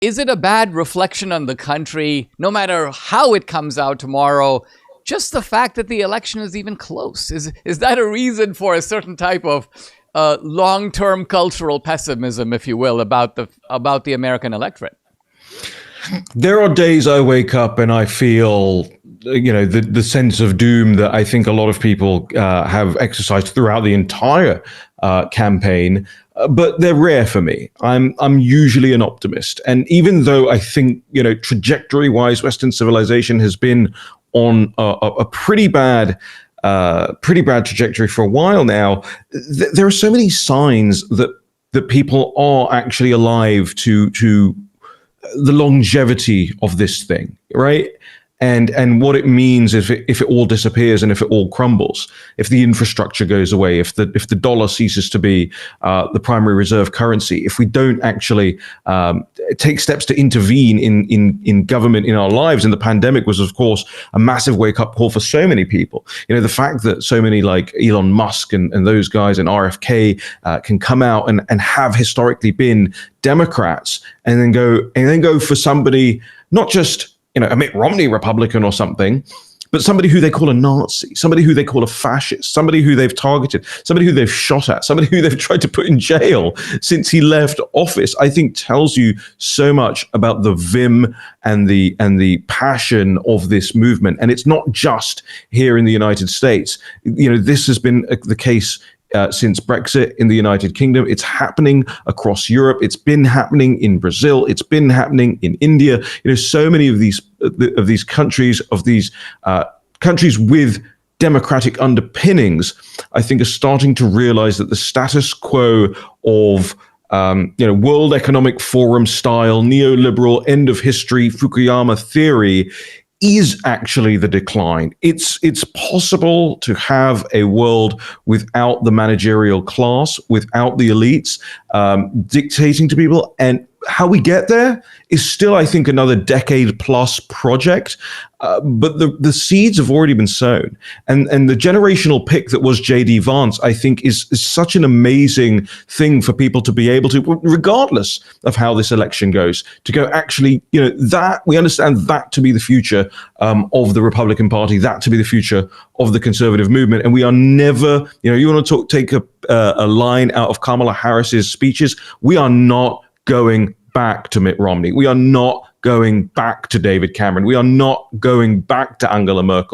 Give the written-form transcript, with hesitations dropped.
is it a bad reflection on the country, no matter how it comes out tomorrow? Just the fact that the election is even close, is that a reason for a certain type of long-term cultural pessimism, if you will, about the American electorate? There are days I wake up and I feel, the sense of doom that I think a lot of people have exercised throughout the entire campaign, but they're rare for me. I'm usually an optimist, and even though I think trajectory-wise, Western civilization has been on a pretty bad trajectory for a while now, there are so many signs that people are actually alive to the longevity of this thing, right? And what it means if it all disappears and if it all crumbles, if the infrastructure goes away, if the dollar ceases to be the primary reserve currency, if we don't actually take steps to intervene in government in our lives. And the pandemic was, of course, a massive wake-up call for so many people. The fact that so many like Elon Musk and those guys and RFK can come out and have historically been Democrats and then go for somebody, not just a Mitt Romney Republican or something, but somebody who they call a Nazi, somebody who they call a fascist, somebody who they've targeted, somebody who they've shot at, somebody who they've tried to put in jail since he left office, I think tells you so much about the vim and the passion of this movement. And it's not just here in the United States. This has been the case since Brexit in the United Kingdom. It's happening across Europe. It's been happening in Brazil. It's been happening in India. So many of these countries, countries with democratic underpinnings, I think, are starting to realize that the status quo of World Economic Forum style neoliberal end of history Fukuyama theory is actually the decline. It's possible to have a world without the managerial class, without the elites dictating to people. And how we get there is still, I think, another decade plus project. But the seeds have already been sown. And the generational pick that was J.D. Vance, I think, is such an amazing thing for people to be able to, regardless of how this election goes, to go, actually, that we understand that to be the future of the Republican Party, that to be the future of the conservative movement. And we are never, you want to take a line out of Kamala Harris's speeches, we are not going back to Mitt Romney. We are not going back to David Cameron. We are not going back to Angela Merkel.